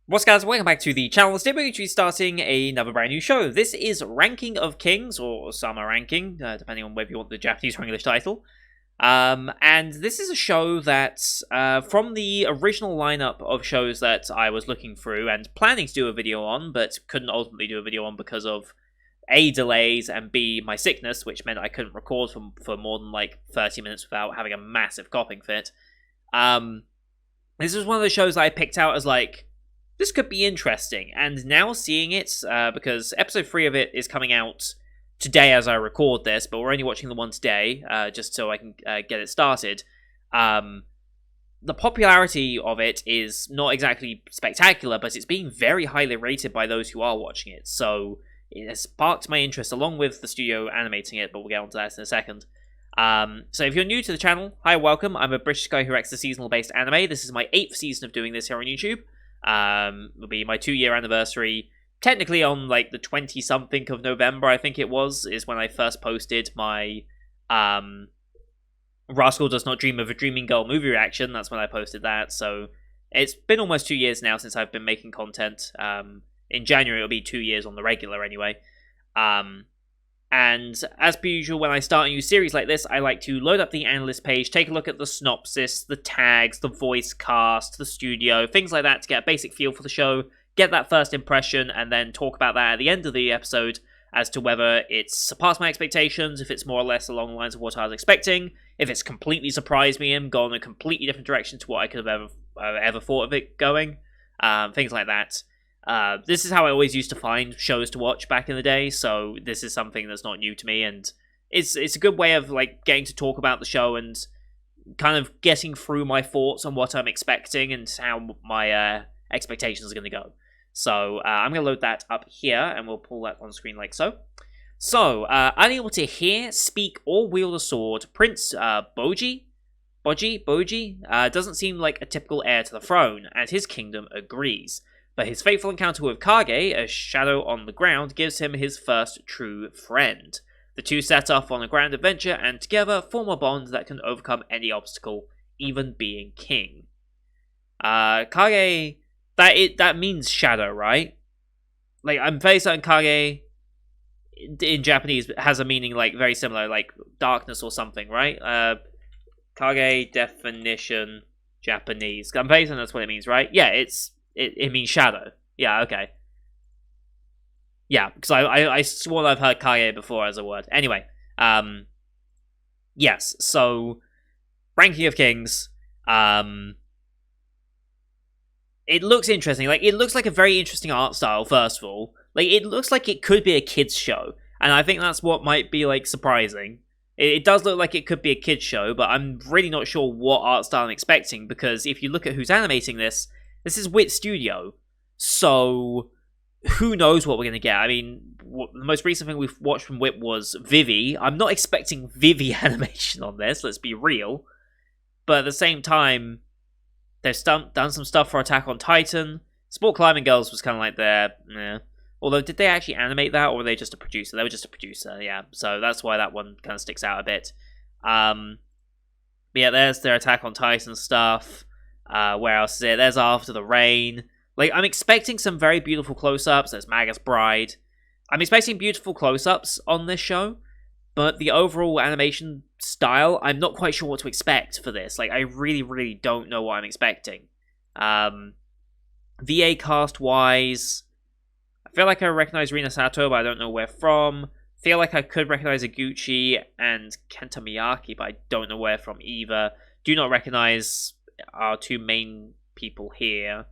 What's guys, welcome back to the channel. Today we're going to be starting another brand new show. This is Ranking of Kings, or Ousama Ranking, depending on whether you want the Japanese or English title. And this is a show that, from the original lineup of shows that I was looking through and planning to do a video on, but couldn't ultimately do a video on because of A, delays, and B, my sickness, which meant I couldn't record for more than like 30 minutes without having a massive coughing fit. This was one of the shows that I picked out as like, this could be interesting, and now seeing it, because episode 3 of it is coming out today as I record this, but we're only watching the one today, just so I can get it started. The popularity of it is not exactly spectacular, but it's being very highly rated by those who are watching it, so it has sparked my interest along with the studio animating it, but we'll get onto that in a second. So if you're new to the channel, hi, welcome. I'm a British guy who reacts to seasonal-based anime. This is my 8th season of doing this here on YouTube. It'll be my 2-year anniversary, technically on like the 20-something of November, I think it was, is when I first posted my Rascal Does Not Dream of a Dreaming Girl movie reaction. That's when I posted that, so it's been almost 2 years now since I've been making content. In January it'll be 2 years on the regular anyway. And as per usual, when I start a new series like this, I like to load up the analyst page, take a look at the synopsis, the tags, the voice cast, the studio, things like that to get a basic feel for the show, get that first impression, and then talk about that at the end of the episode as to whether it's surpassed my expectations, if it's more or less along the lines of what I was expecting, if it's completely surprised me and gone a completely different direction to what I could have ever thought of it going, things like that. This is how I always used to find shows to watch back in the day, so this is something that's not new to me, and it's a good way of like getting to talk about the show and kind of getting through my thoughts on what I'm expecting and how my expectations are going to go. So I'm going to load that up here, and we'll pull that on screen like so. So, unable to hear, speak, or wield a sword, Prince Boji doesn't seem like a typical heir to the throne, and his kingdom agrees. But his fateful encounter with Kage, a shadow on the ground, gives him his first true friend. The two set off on a grand adventure and together form a bond that can overcome any obstacle, even being king. Kage, that means shadow, right? Like, I'm very certain Kage in Japanese has a meaning like very similar, like darkness or something, right? Kage definition Japanese. I'm very certain that's what it means, right? Yeah, it means shadow. Yeah, okay. Yeah, because I swore I've heard Kage before as a word. Anyway, yes, so Ranking of Kings, it looks interesting. Like, it looks like a very interesting art style, first of all. Like, it looks like it could be a kid's show, and I think that's what might be, like, surprising. It does look like it could be a kid's show, but I'm really not sure what art style I'm expecting, because if you look at who's animating this is Wit Studio, so who knows what we're going to get. I mean, the most recent thing we've watched from Wit was Vivi. I'm not expecting Vivi animation on this, let's be real. But at the same time, they've done some stuff for Attack on Titan. Sport Climbing Girls was kind of like their... Although, did they actually animate that, or were they just a producer? They were just a producer, yeah. So that's why that one kind of sticks out a bit. But yeah, there's their Attack on Titan stuff. Where else is it? There's After the Rain. Like, I'm expecting some very beautiful close-ups. There's Magus Bride. I'm expecting beautiful close-ups on this show, but the overall animation style, I'm not quite sure what to expect for this. Like, I really, really don't know what I'm expecting. VA cast-wise, I feel like I recognize Rina Sato, but I don't know where from. Feel like I could recognize Iguchi and Kenta Miyake, but I don't know where from either. Do not recognize our two main people here,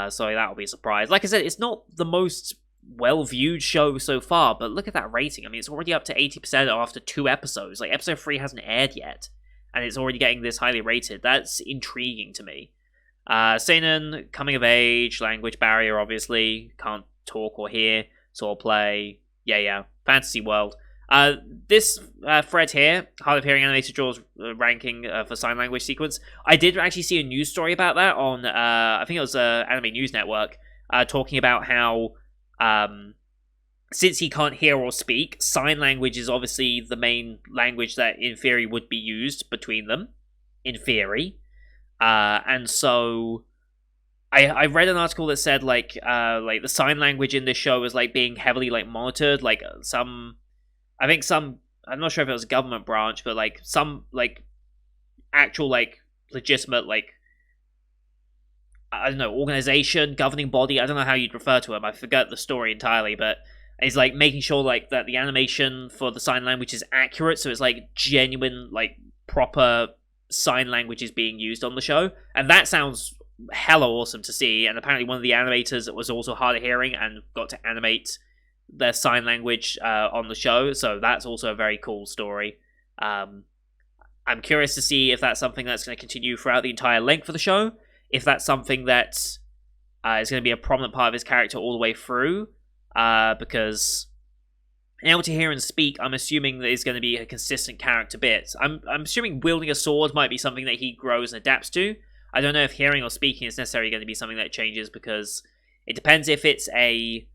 so that'll be a surprise. Like I said, it's not the most well-viewed show so far, but look at that rating. I mean, it's already up to 80% after 2 episodes. Like, episode 3 hasn't aired yet, and it's already getting this highly rated. That's intriguing to me. Seinen, coming of age, language barrier, obviously, can't talk or hear, so I'll play, yeah, fantasy world. This thread here, hard of hearing animated draws ranking for sign language sequence. I did actually see a news story about that on, I think it was Anime News Network, talking about how, since he can't hear or speak, sign language is obviously the main language that in theory would be used between them, in theory. And so I read an article that said like the sign language in this show is like being heavily like monitored. Like some, I think some, I'm not sure if it was a government branch, but like some like actual like legitimate like I don't know, organization, governing body. I don't know how you'd refer to them. I forget the story entirely, but it's like making sure like that the animation for the sign language is accurate, so it's like genuine, like proper sign language is being used on the show, and that sounds hella awesome to see. And apparently, one of the animators was also hard of hearing and got to animate their sign language on the show, so that's also a very cool story. Um, I'm curious to see if that's something that's going to continue throughout the entire length of the show, if that's something that is going to be a prominent part of his character all the way through, because able to hear and speak, I'm assuming that is going to be a consistent character bit. I'm assuming wielding a sword might be something that he grows and adapts to. I don't know if hearing or speaking is necessarily going to be something that changes, because it depends if it's a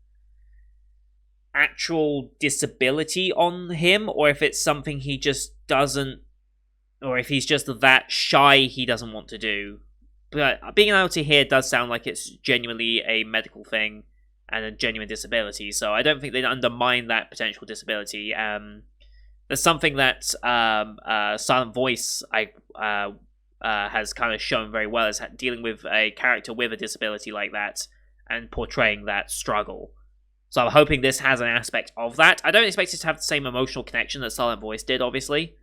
actual disability on him, or if it's something he just doesn't, or if he's just that shy he doesn't want to do. But being able to hear does sound like it's genuinely a medical thing and a genuine disability, so I don't think they'd undermine that potential disability. There's something that Silent Voice has kind of shown very well, is dealing with a character with a disability like that and portraying that struggle. So I'm hoping this has an aspect of that. I don't expect it to have the same emotional connection that Silent Voice did, obviously.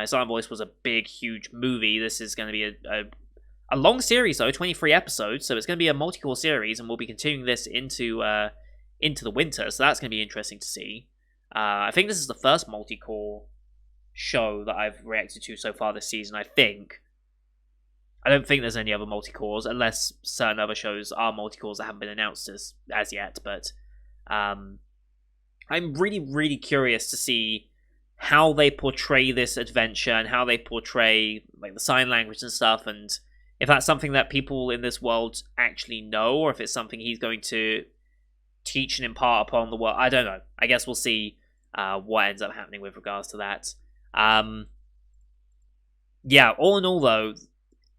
Silent Voice was a big, huge movie. This is going to be a long series, though, 23 episodes, so it's going to be a multi-core series, and we'll be continuing this into the winter, so that's going to be interesting to see. I think this is the first multi-core show that I've reacted to so far this season, I think. I don't think there's any other multi-cores, unless certain other shows are multi-cores that haven't been announced as yet, but I'm really, really curious to see how they portray this adventure and how they portray like the sign language and stuff, and if that's something that people in this world actually know, or if it's something he's going to teach and impart upon the world. I don't know. I guess we'll see what ends up happening with regards to that. Yeah, all in all, though,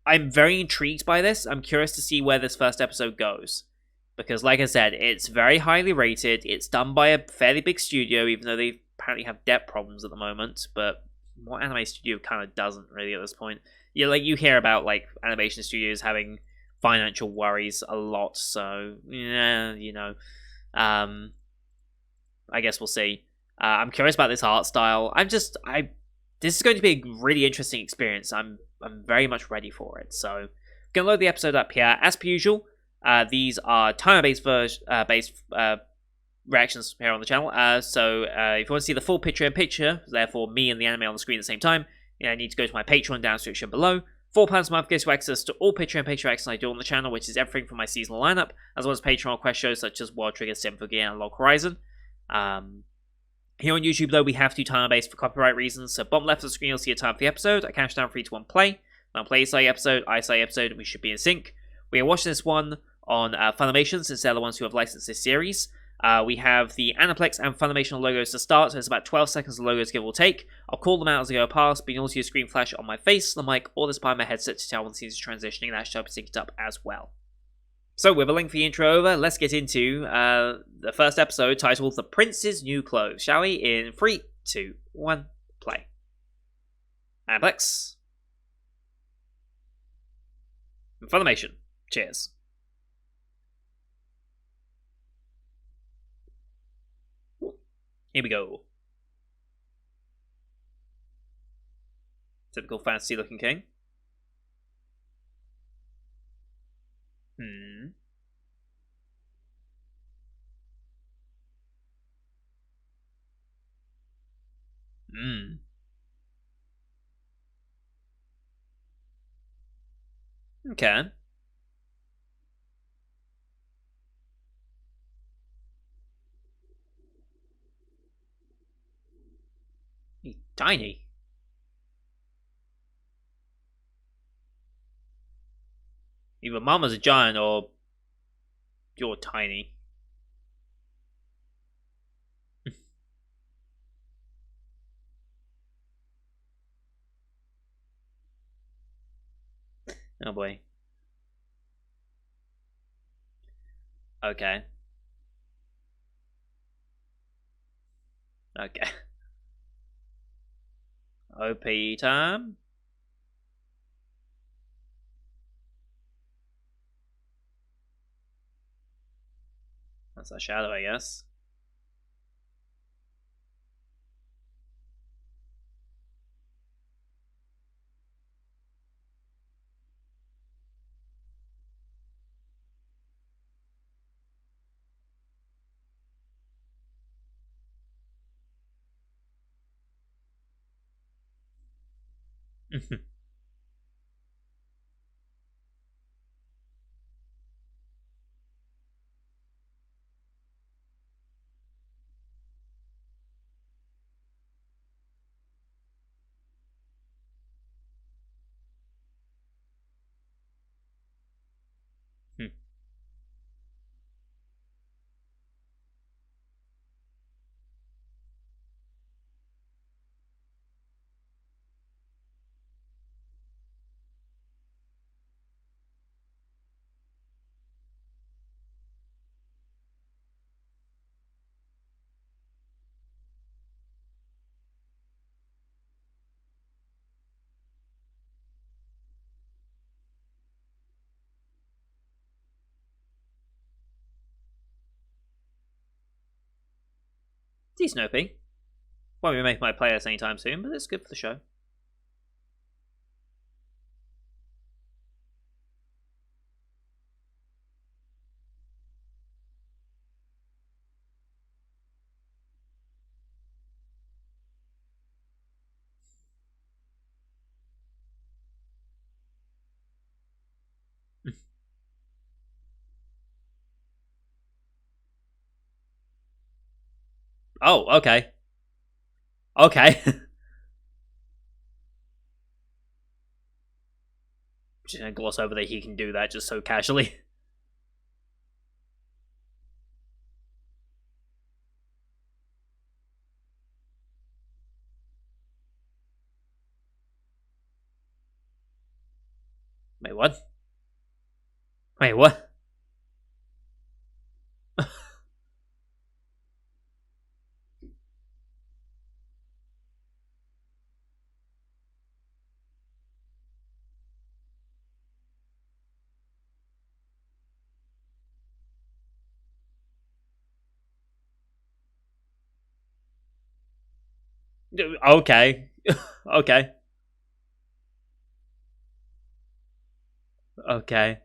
I'm very intrigued by this. I'm curious to see where this first episode goes. Because, like I said, it's very highly rated. It's done by a fairly big studio, even though they apparently have debt problems at the moment. But what anime studio kind of doesn't, really, at this point? Yeah, like, you hear about, like, animation studios having financial worries a lot. So, yeah, you know. I guess we'll see. I'm curious about this art style. This is going to be a really interesting experience. I'm very much ready for it. So, I'm gonna load the episode up here as per usual. These are timer-based reactions here on the channel. So if you want to see the full picture-in-picture, therefore me and the anime on the screen at the same time, you need to go to my Patreon down description below. £4 a month gives you access to all picture-in-picture action I do on the channel, which is everything from my seasonal lineup, as well as Patreon request shows such as World Trigger, Sinful Gear, and Log Horizon. Here on YouTube, though, we have to do timer-based for copyright reasons, so bottom left of the screen you'll see a time for the episode. I count down 3, 2, 1, play. When I play a episode, I say episode, and we should be in sync. We are watching this one on Funimation, since they're the ones who have licensed this series. We have the Aniplex and Funimation logos to start, so it's about 12 seconds of logos, give or take. I'll call them out as I go past, but you can also see a screen flash on my face, the mic, or the spine of my headset to tell when the scene is transitioning, and that should help sync it up as well. So, with a lengthy intro over, let's get into the first episode titled The Prince's New Clothes, shall we? In 3, 2, 1, play. Aniplex. And Funimation. Cheers. Here we go. Typical fantasy-looking king. Okay. He's tiny. Either Mama's a giant or you're tiny. Oh boy. Okay. Okay. OP time. That's a shadow, I guess. Decent OP. Won't be making my playlist anytime soon, but it's good for the show. Oh, okay. Okay. Just gonna gloss over that he can do that just so casually. Wait, what? Wait, what? Okay. Okay. Okay.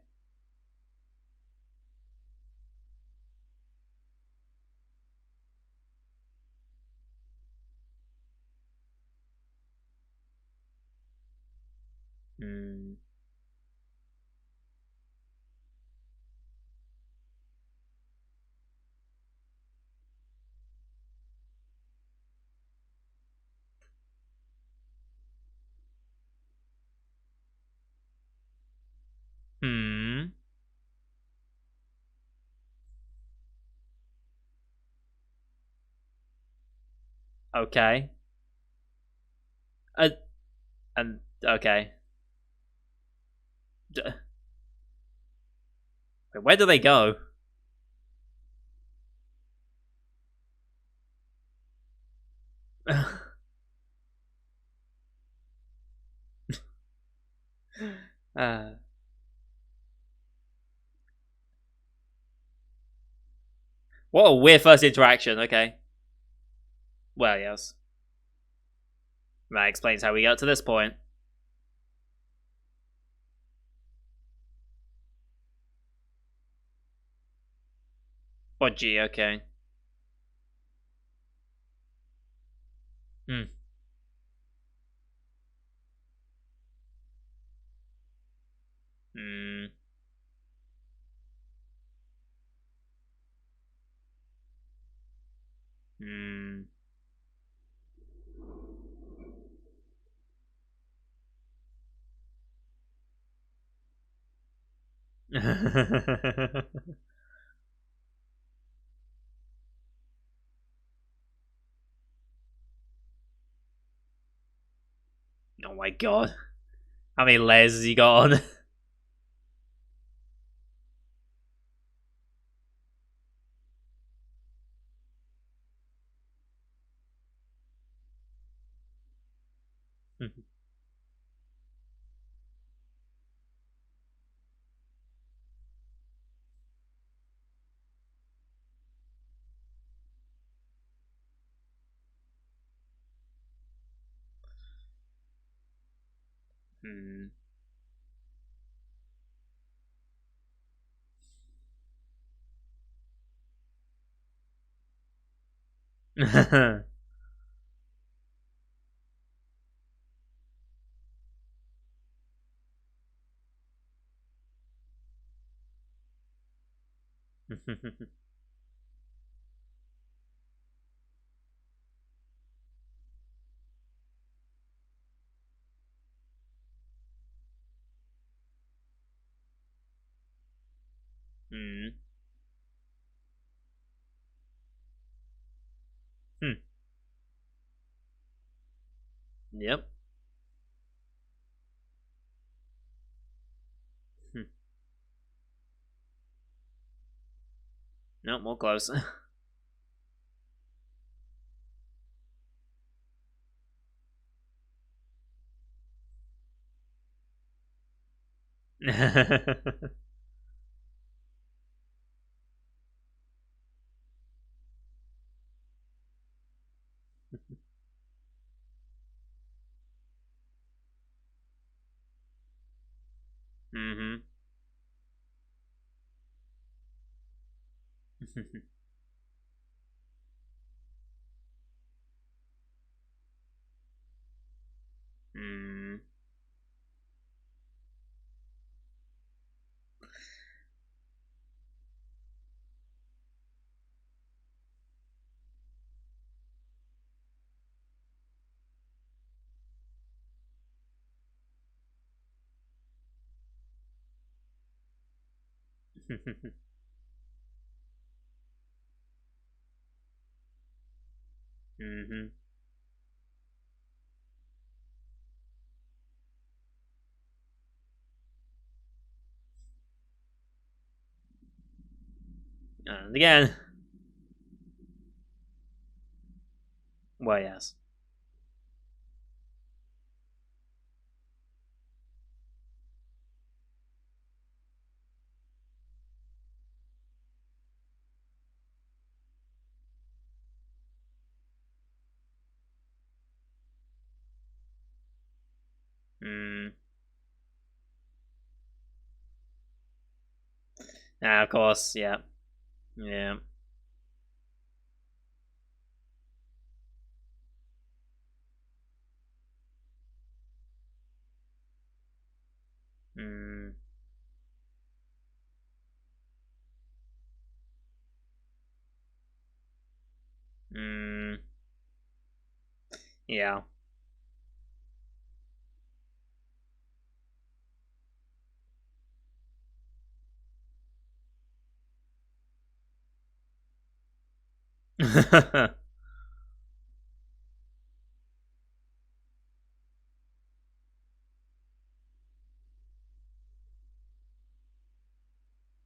Hmm. Hmm. Okay. Uh, and okay. Wait, where do they go? uh, what a weird first interaction. Okay. Well, yes. That explains how we got to this point. What G? Okay. Hmm. Hmm. Hmm. Oh my god. How many layers has he got on? Hmm. Hmm. Hmm. Yep. Hmm. No, more close. Hmm. Hmm. Hmm. And again, well, yes. Mm. Ah, of course, yeah, yeah. Mm. Mm. Yeah.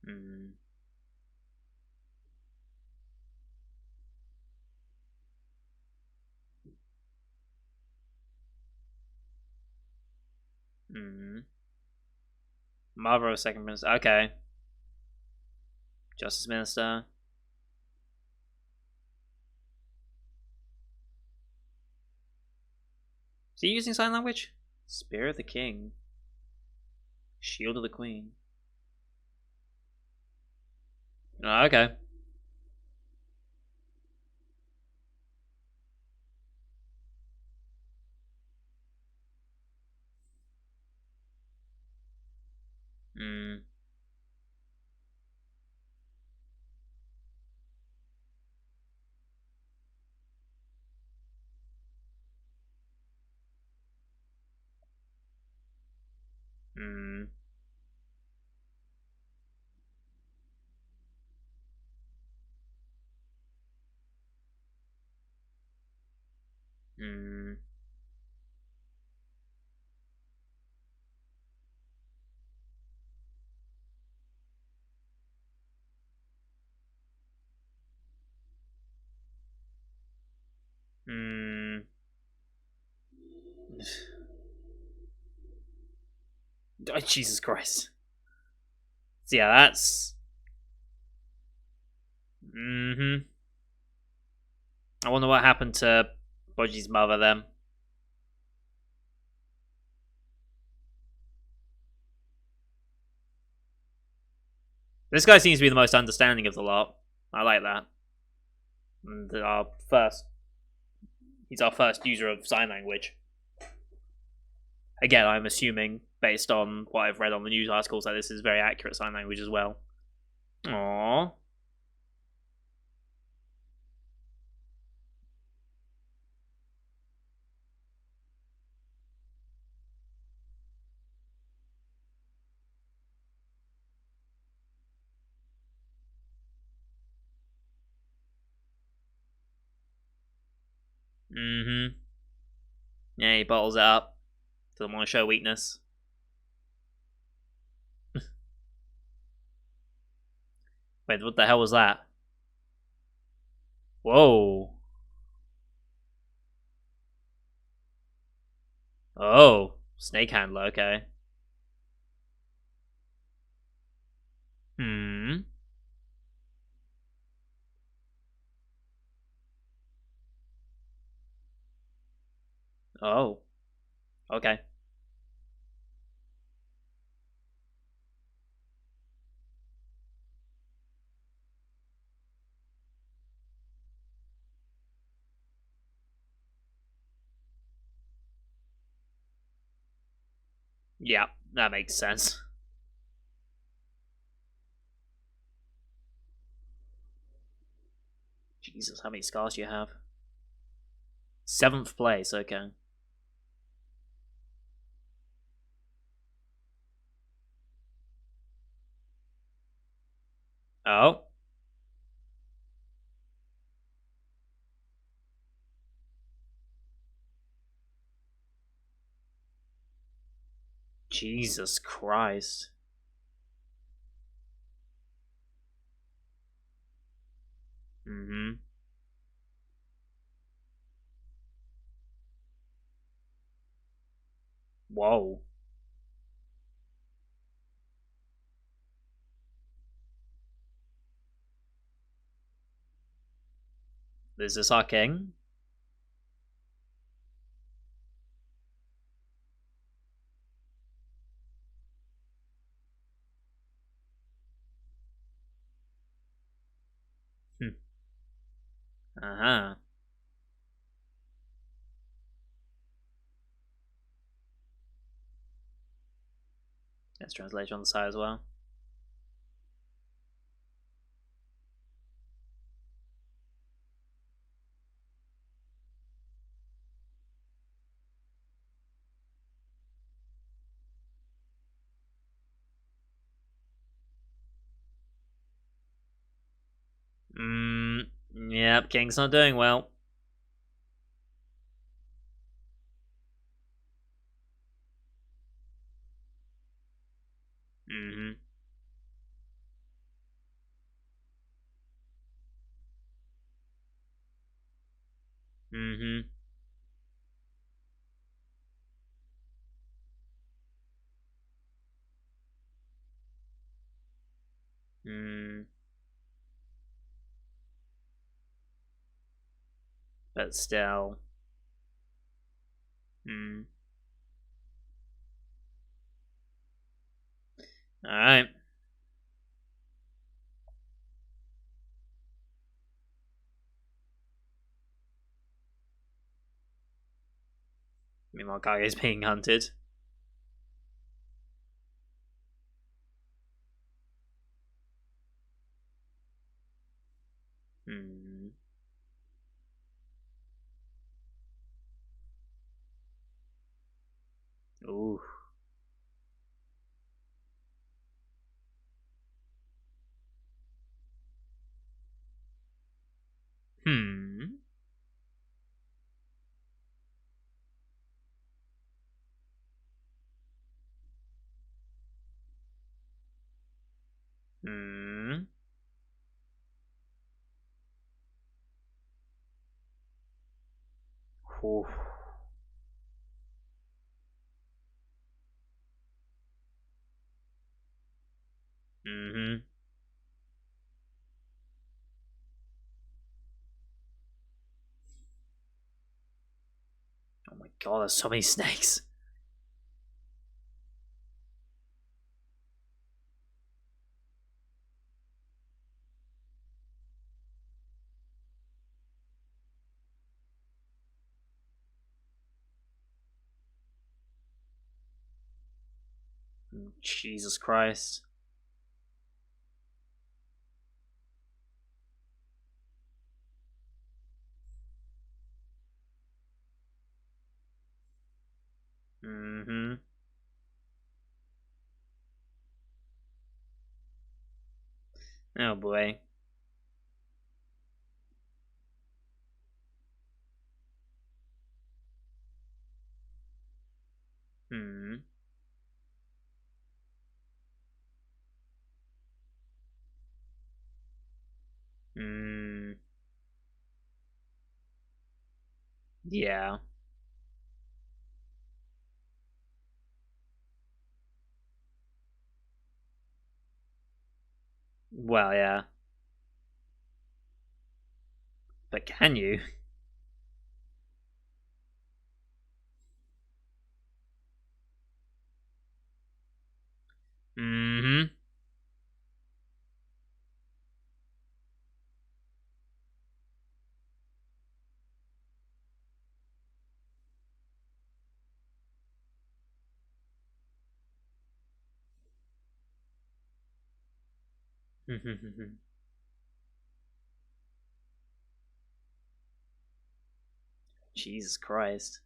Mm. Mm. Mother of second minister. Okay, justice minister. Is he using sign language? Spear of the king. Shield of the queen. Oh, okay. Mm. Mm. Mm. Mm. Oh, Jesus Christ. So yeah, that's. Mm-hmm. I wonder what happened to Bodji's mother then. This guy seems to be the most understanding of the lot. I like that. And he's our first user of sign language. Again, I'm assuming, based on what I've read on the news articles, that this is very accurate sign language as well. Aww. Mm-hmm. Yeah, he bottles it up. Doesn't want to show weakness. Wait, what the hell was that? Whoa. Oh. Snake handler, okay. Hmm. Oh. Okay. Yeah, that makes sense. Jesus, how many scars do you have? 7th place, okay. Oh. Jesus Christ. Mm-hmm. Whoa. Is this our king? Hmm. Uh-huh. There's translation on the side as well. Mm, yep, king's not doing well. Mm-hmm. Mm-hmm. Mm. But still. Mm. Alright. Meanwhile, Kage's being hunted. Hmm. Ooh. Hmm. Hmm. Ooh. Oh my god, there's so many snakes. Jesus Christ. Mm-hmm. Oh boy. Hmm. Hmm. Yeah. Well, yeah. But can you? Mm-hmm. Jesus Christ.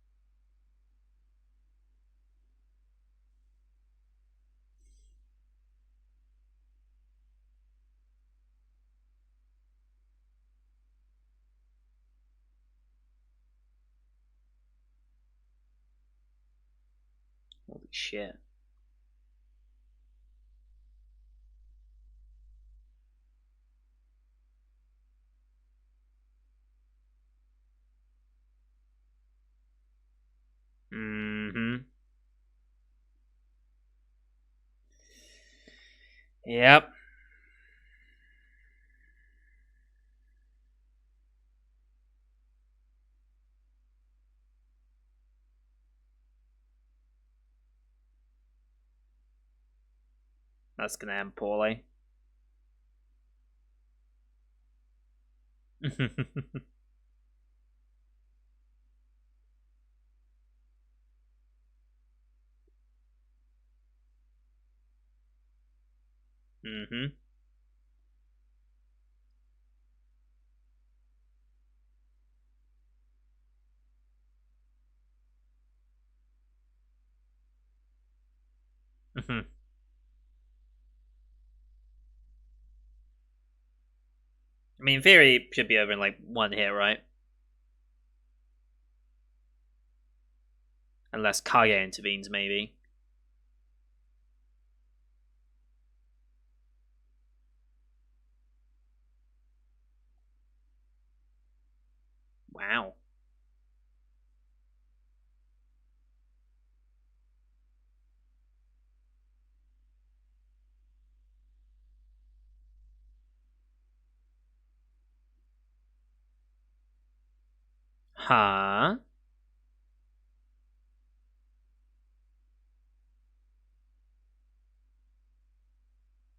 Holy shit. Mm-hmm. Yep. That's gonna end poorly. Mm-hmm. I mean, in theory, it should be over in like one hit, right? Unless Kage intervenes, maybe. Wow. Huh?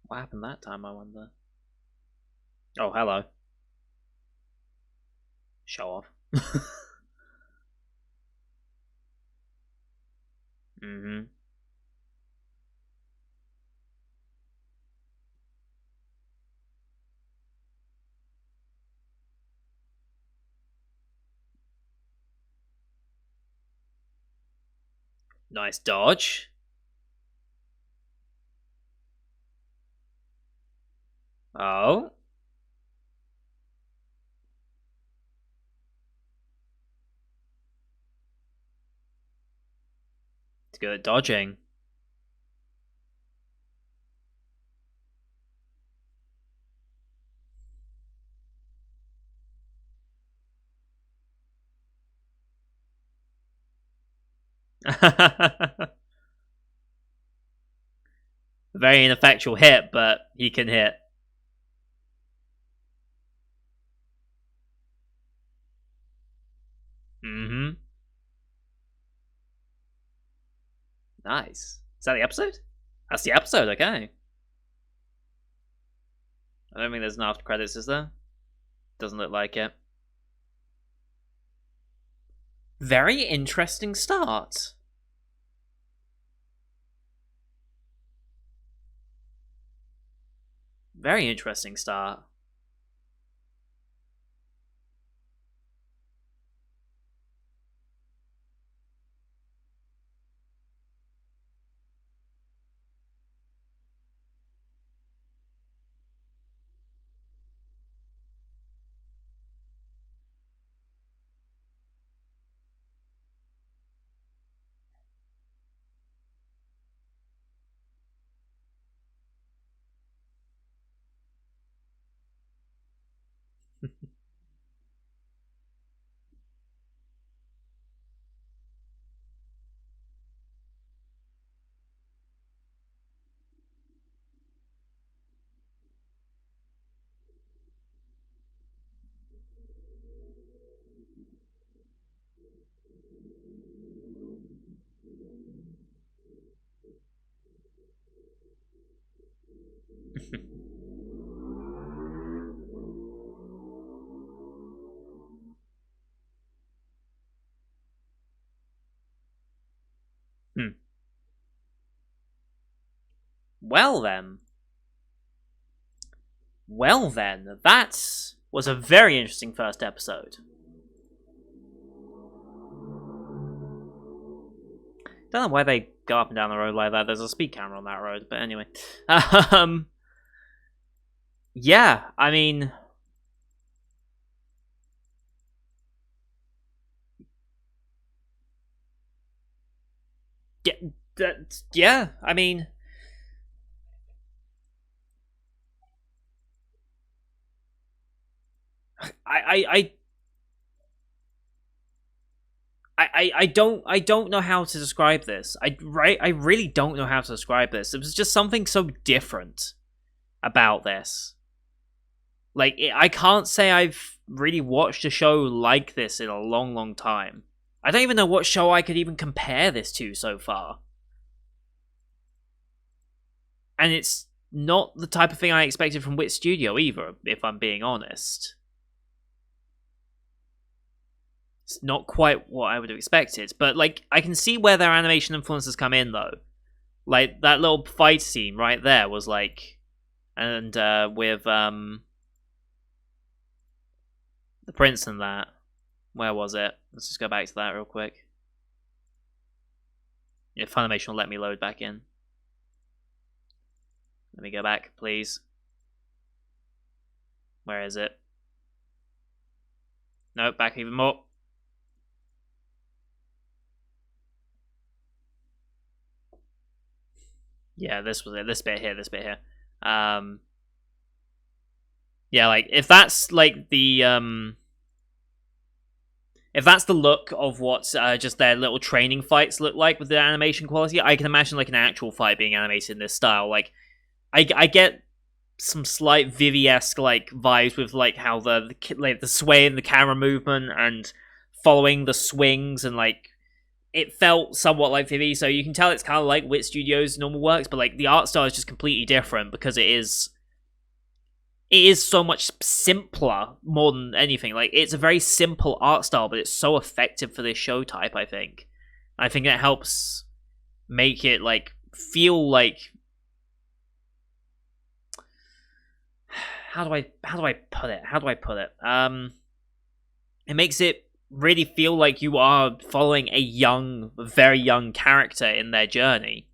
What happened that time, I wonder? Oh, hello. Show off. Mm-hmm. Nice dodge. Oh. It's good at dodging. Very ineffectual hit, but he can hit. Mm-hmm. Nice. Is that the episode? That's the episode, okay. I don't think there's an after credits, is there? Doesn't look like it. Very interesting start. Very interesting start. Hmm. Well then. Well then, that was a very interesting first episode. Don't know why they go up and down the road like that. There's a speed camera on that road, but anyway. Yeah, I mean, yeah, I mean, I don't know how to describe this. I really don't know how to describe this. It was just something so different about this. Like I can't say I've really watched a show like this in a long, long time. I don't even know what show I could even compare this to so far. And it's not the type of thing I expected from Wit Studio either, if I'm being honest. It's not quite what I would have expected, but like I can see where their animation influences come in though. Like that little fight scene right there was like, and with the prince and that. Where was it? Let's just go back to that real quick. Yeah, Funimation will let me load back in. Let me go back, please. Where is it? Nope, back even more. Yeah, this was it. This bit here, this bit here. Yeah, like if that's like the if that's the look of what just their little training fights look like with the animation quality, I can imagine like an actual fight being animated in this style. Like, I get some slight Vivi-esque like vibes with like how the sway and the camera movement and following the swings, and like it felt somewhat like Vivi. So you can tell it's kind of like Wit Studios' normal works, but like the art style is just completely different because it is so much simpler more than anything. Like it's a very simple art style, but it's so effective for this show type. I think that helps make it like feel like, how do I put it? It makes it really feel like you are following a very young character in their journey.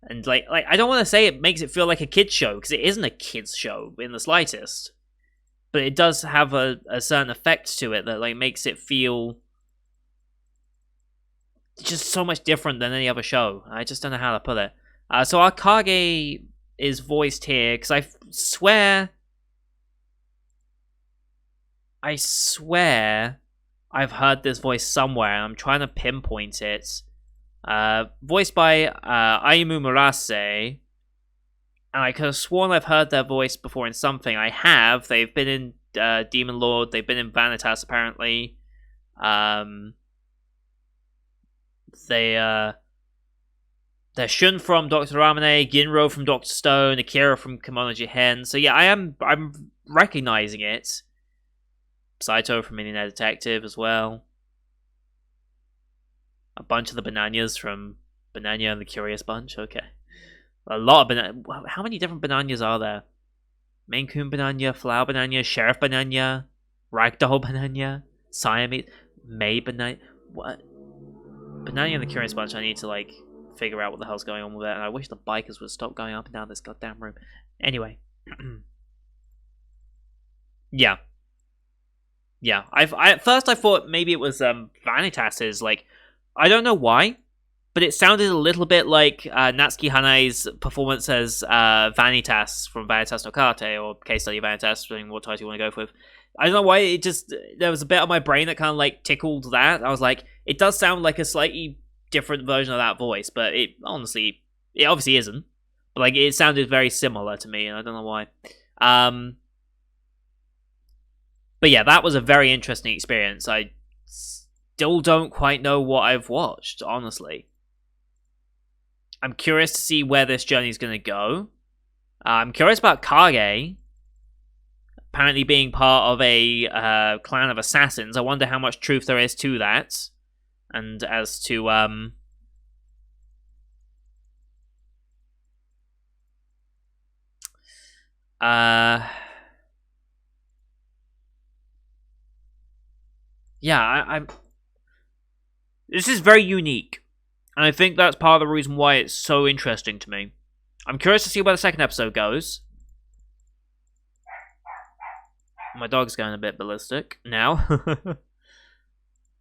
And like I don't want to say it makes it feel like a kids show, because it isn't a kids show in the slightest. But it does have a certain effect to it that like makes it feel just so much different than any other show. I just don't know how to put it. So Akage is voiced here because I swear I've heard this voice somewhere, and I'm trying to pinpoint it. Voiced by Ayumu Murase, and I could have sworn I've heard their voice before in something. I have. They've been in Demon Lord. They've been in Vanitas, apparently. They've There's Shun from Dr. Ramune, Ginro from Dr. Stone, Akira from Kimono Jihen. So yeah, I'm recognizing it. Saito from Millionaire Detective as well. A bunch of the Bananas from Banana and the Curious Bunch. Okay. A lot of Banana. How many different Bananas are there? Maine Coon Banana, Flower Banana, Sheriff Banana, Ragdoll Banana, Siamese, May Banana. What? Banana and the Curious Bunch, I need to, like, figure out what the hell's going on with it, and I wish the bikers would stop going up and down this goddamn room. Anyway. Yeah. Yeah. At first I thought maybe it was Vanitas's, like, I don't know why, but it sounded a little bit like Natsuki Hane's performance as Vanitas from Vanitas no Karte, or Case Study Vanitas, depending on what title you want to go with. I don't know why, it just, there was a bit of my brain that kind of like tickled that. I was like, it does sound like a slightly different version of that voice, but it obviously isn't. But like, it sounded very similar to me, and I don't know why. But yeah, that was a very interesting experience. I still don't quite know what I've watched, honestly. I'm curious to see where this journey is going to go. I'm curious about Kage apparently being part of a clan of assassins. I wonder how much truth there is to that. And as to, yeah, I'm... This is very unique. And I think that's part of the reason why it's so interesting to me. I'm curious to see where the second episode goes. My dog's going a bit ballistic now.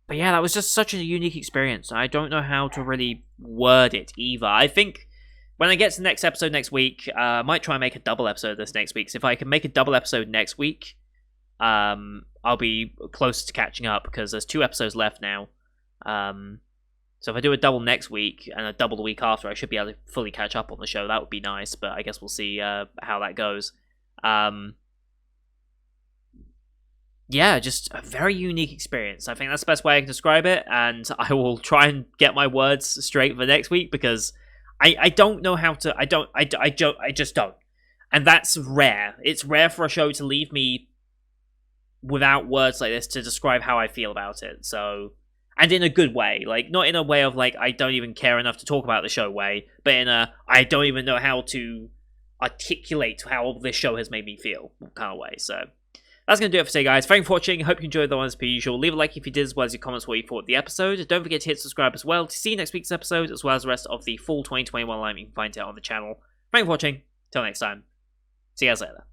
But yeah, that was just such a unique experience. I don't know how to really word it either. I think when I get to the next episode next week, I might try and make a double episode this next week. So if I can make a double episode next week, I'll be close to catching up because there's 2 episodes left now. So if I do a double next week and a double the week after, I should be able to fully catch up on the show. That would be nice, but I guess we'll see how that goes. Yeah, just a very unique experience. I think that's the best way I can describe it, and I will try and get my words straight for next week because I don't know how to. I just don't, and that's rare. It's rare for a show to leave me without words like this to describe how I feel about it. So, and in a good way, like not in a way of like I don't even care enough to talk about the show way, but in a I don't even know how to articulate how this show has made me feel kind of way. So. That's going to do it for today, guys. Thank you for watching. Hope you enjoyed the one as per usual. Leave a like if you did, as well as your comments what you thought of the episode. Don't forget to hit subscribe as well to see next week's episode, as well as the rest of the full 2021 lineup you can find it on the channel. Thank you for watching. Till next time. See you guys later.